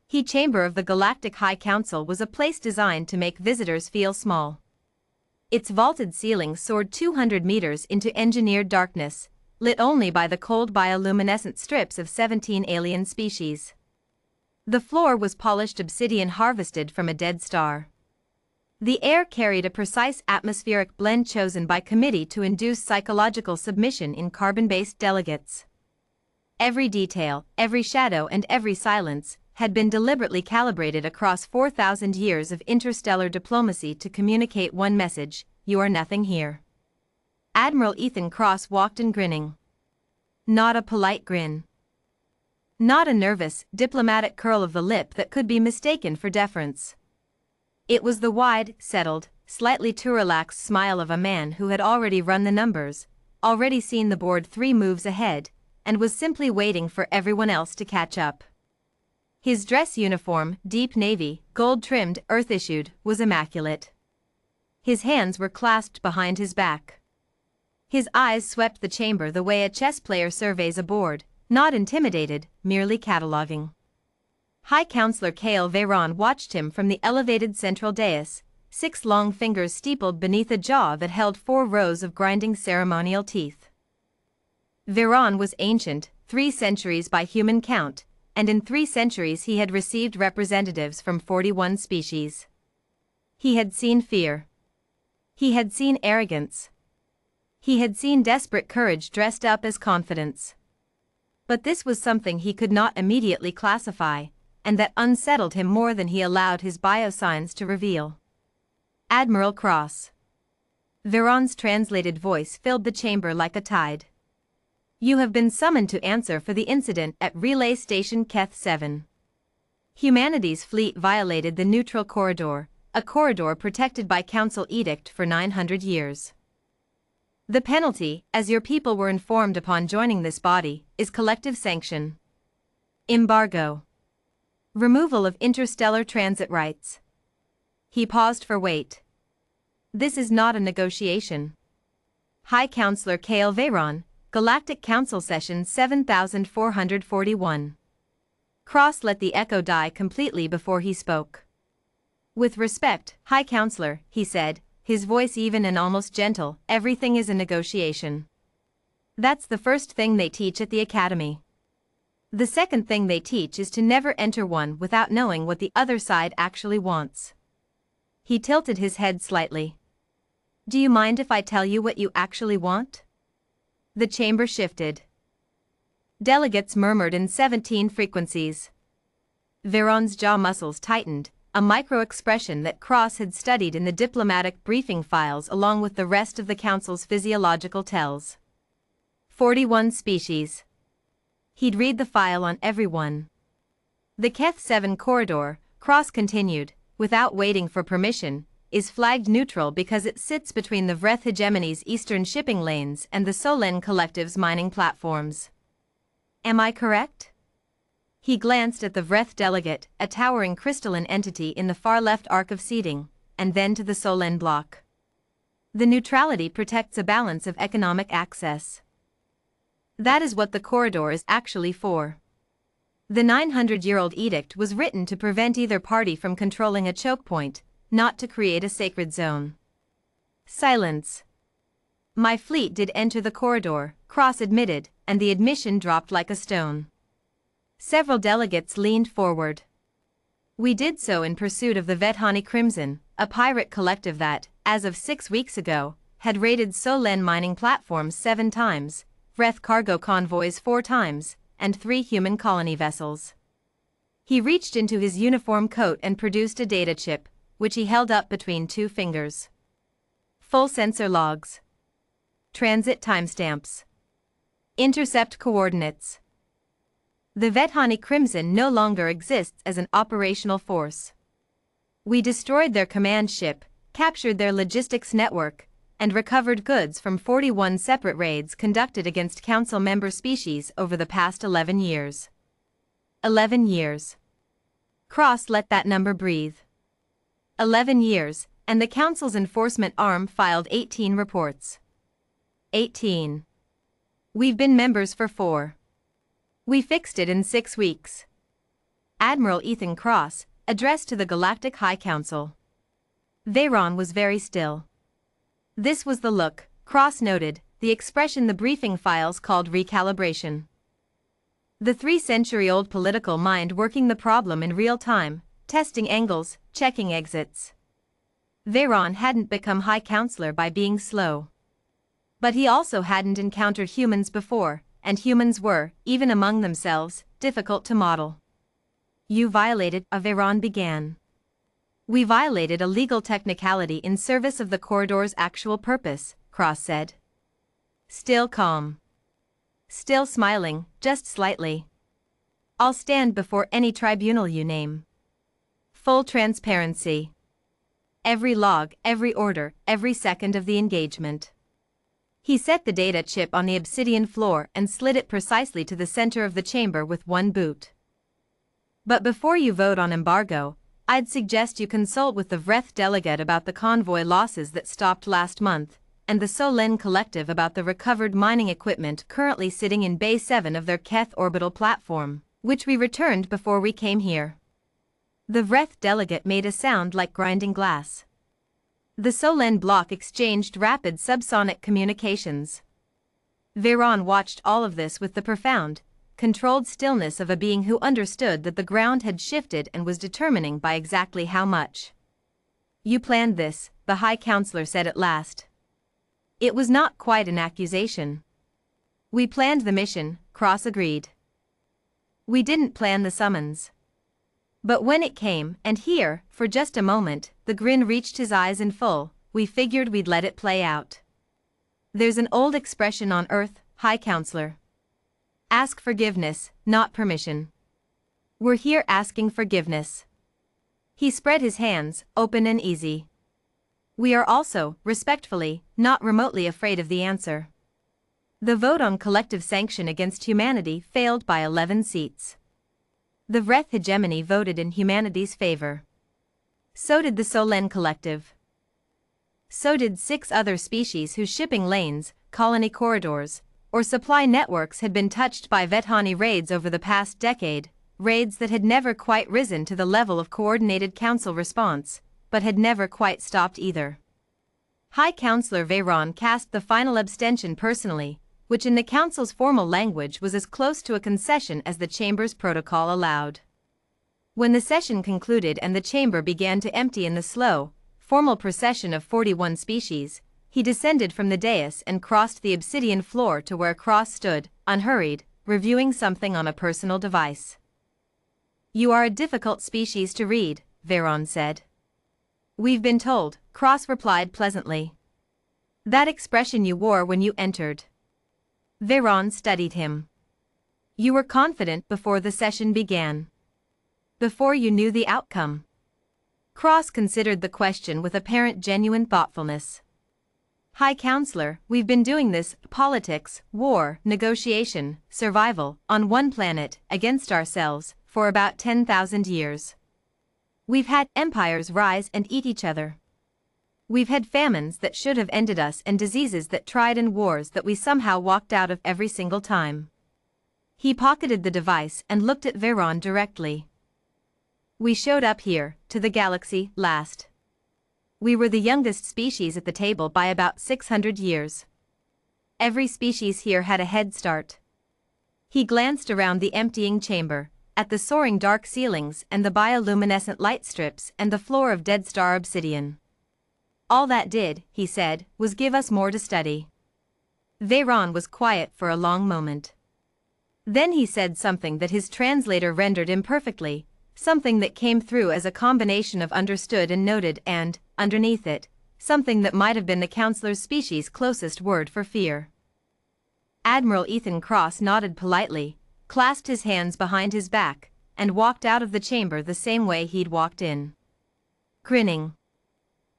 The chamber of the Galactic High Council was a place designed to make visitors feel small. Its vaulted ceiling soared 200 meters into engineered darkness, lit only by the cold bioluminescent strips of 17 alien species. The floor was polished obsidian harvested from a dead star. The air carried a precise atmospheric blend chosen by committee to induce psychological submission in carbon-based delegates. Every detail, every shadow and every silence had been deliberately calibrated across 4,000 years of interstellar diplomacy to communicate one message: you are nothing here. Admiral Ethan Cross walked in grinning. Not a polite grin. Not a nervous, diplomatic curl of the lip that could be mistaken for deference. It was the wide, settled, slightly too relaxed smile of a man who had already run the numbers, already seen the board 3 moves ahead, and was simply waiting for everyone else to catch up. His dress uniform, deep navy, gold-trimmed, Earth-issued, was immaculate. His hands were clasped behind his back. His eyes swept the chamber the way a chess player surveys a board, not intimidated, merely cataloging. High Counselor Kale Veyron watched him from the elevated central dais, 6 long fingers steepled beneath a jaw that held 4 rows of grinding ceremonial teeth. Veyron was ancient, 3 centuries by human count, and in 3 centuries he had received representatives from 41 species. He had seen fear. He had seen arrogance. He had seen desperate courage dressed up as confidence. But this was something he could not immediately classify, and that unsettled him more than he allowed his biosigns to reveal. Admiral Cross. Veyron's translated voice filled the chamber like a tide. You have been summoned to answer for the incident at Relay Station Keth 7. Humanity's fleet violated the neutral corridor, a corridor protected by Council edict for 900 years. The penalty, as your people were informed upon joining this body, is collective sanction. Embargo. Removal of interstellar transit rights. He paused for weight. This is not a negotiation. High Counselor Kale Veyron, Galactic Council Session 7441. Cross let the echo die completely before he spoke. With respect, High Counselor, he said, his voice even and almost gentle, everything is a negotiation. That's the first thing they teach at the Academy. The second thing they teach is to never enter one without knowing what the other side actually wants. He tilted his head slightly. Do you mind if I tell you what you actually want? The chamber shifted. Delegates murmured in 17 frequencies. Veyron's jaw muscles tightened, a micro-expression that Cross had studied in the diplomatic briefing files along with the rest of the Council's physiological tells. 41 species. He'd read the file on everyone. The Keth 7 corridor, Cross continued, without waiting for permission, is flagged neutral because it sits between the Vreth hegemony's eastern shipping lanes and the Solen Collective's mining platforms. Am I correct? He glanced at the Vreth delegate, a towering crystalline entity in the far left arc of seating, and then to the Solen block. The neutrality protects a balance of economic access. That is what the corridor is actually for. The 900-year-old edict was written to prevent either party from controlling a choke point, not to create a sacred zone. Silence. My fleet did enter the corridor, Cross admitted, and the admission dropped like a stone. Several delegates leaned forward. We did so in pursuit of the Vethani Crimson, a pirate collective that, as of 6 weeks ago, had raided Solen mining platforms 7 times, Vreth cargo convoys 4 times, and 3 human colony vessels. He reached into his uniform coat and produced a data chip, which he held up between 2 fingers. Full sensor logs. Transit timestamps. Intercept coordinates. The Vethani Crimson no longer exists as an operational force. We destroyed their command ship, captured their logistics network, and recovered goods from 41 separate raids conducted against Council member species over the past 11 years. 11 years. Cross let that number breathe. 11 years, and the Council's enforcement arm filed 18 reports. 18. We've been members for 4. We fixed it in 6 weeks. Admiral Ethan Cross, addressed to the Galactic High Council. Veyron was very still. This was the look, Cross noted, the expression the briefing files called recalibration. The 3-century-old political mind working the problem in real time, testing angles, checking exits. Veyron hadn't become High Counselor by being slow. But he also hadn't encountered humans before, and humans were, even among themselves, difficult to model. You violated, Veyron began. We violated a legal technicality in service of the corridor's actual purpose, Cross said. Still calm. Still smiling, just slightly. I'll stand before any tribunal you name. Full transparency. Every log, every order, every second of the engagement. He set the data chip on the obsidian floor and slid it precisely to the center of the chamber with one boot. But before you vote on embargo, I'd suggest you consult with the Vreth delegate about the convoy losses that stopped last month, and the Solen Collective about the recovered mining equipment currently sitting in Bay 7 of their Keth orbital platform, which we returned before we came here. The Vreth delegate made a sound like grinding glass. The Solen block exchanged rapid subsonic communications. Veyron watched all of this with the profound, controlled stillness of a being who understood that the ground had shifted and was determining by exactly how much. You planned this, the High Counselor said at last. It was not quite an accusation. We planned the mission, Cross agreed. We didn't plan the summons. But when it came, and here, for just a moment, the grin reached his eyes in full, we figured we'd let it play out. There's an old expression on Earth, High Counselor. Ask forgiveness, not permission. We're here asking forgiveness. He spread his hands, open and easy. We are also, respectfully, not remotely afraid of the answer. The vote on collective sanction against humanity failed by 11 seats. The Vreth hegemony voted in humanity's favor. So did the Solen Collective. So did 6 other species whose shipping lanes, colony corridors, or supply networks had been touched by Vethani raids over the past decade, raids that had never quite risen to the level of coordinated council response, but had never quite stopped either. High Counselor Veyron cast the final abstention personally, which in the Council's formal language was as close to a concession as the Chamber's protocol allowed. When the session concluded and the Chamber began to empty in the slow, formal procession of 41 species, he descended from the dais and crossed the obsidian floor to where Cross stood, unhurried, reviewing something on a personal device. You are a difficult species to read, Veyron said. We've been told, Cross replied pleasantly. That expression you wore when you entered. Veyron studied him. You were confident before the session began. Before you knew the outcome. Cross considered the question with apparent genuine thoughtfulness. High Counselor, we've been doing this, politics, war, negotiation, survival, on one planet, against ourselves, for about 10,000 years. We've had empires rise and eat each other. We've had famines that should have ended us and diseases that tried and wars that we somehow walked out of every single time. He pocketed the device and looked at Veyron directly. We showed up here, to the galaxy, last. We were the youngest species at the table by about 600 years. Every species here had a head start. He glanced around the emptying chamber, at the soaring dark ceilings and the bioluminescent light strips and the floor of dead star obsidian. All that did, he said, was give us more to study. Veyron was quiet for a long moment. Then he said something that his translator rendered imperfectly, something that came through as a combination of understood and noted and, underneath it, something that might have been the counselor's species' closest word for fear. Admiral Ethan Cross nodded politely, clasped his hands behind his back, and walked out of the chamber the same way he'd walked in. Grinning.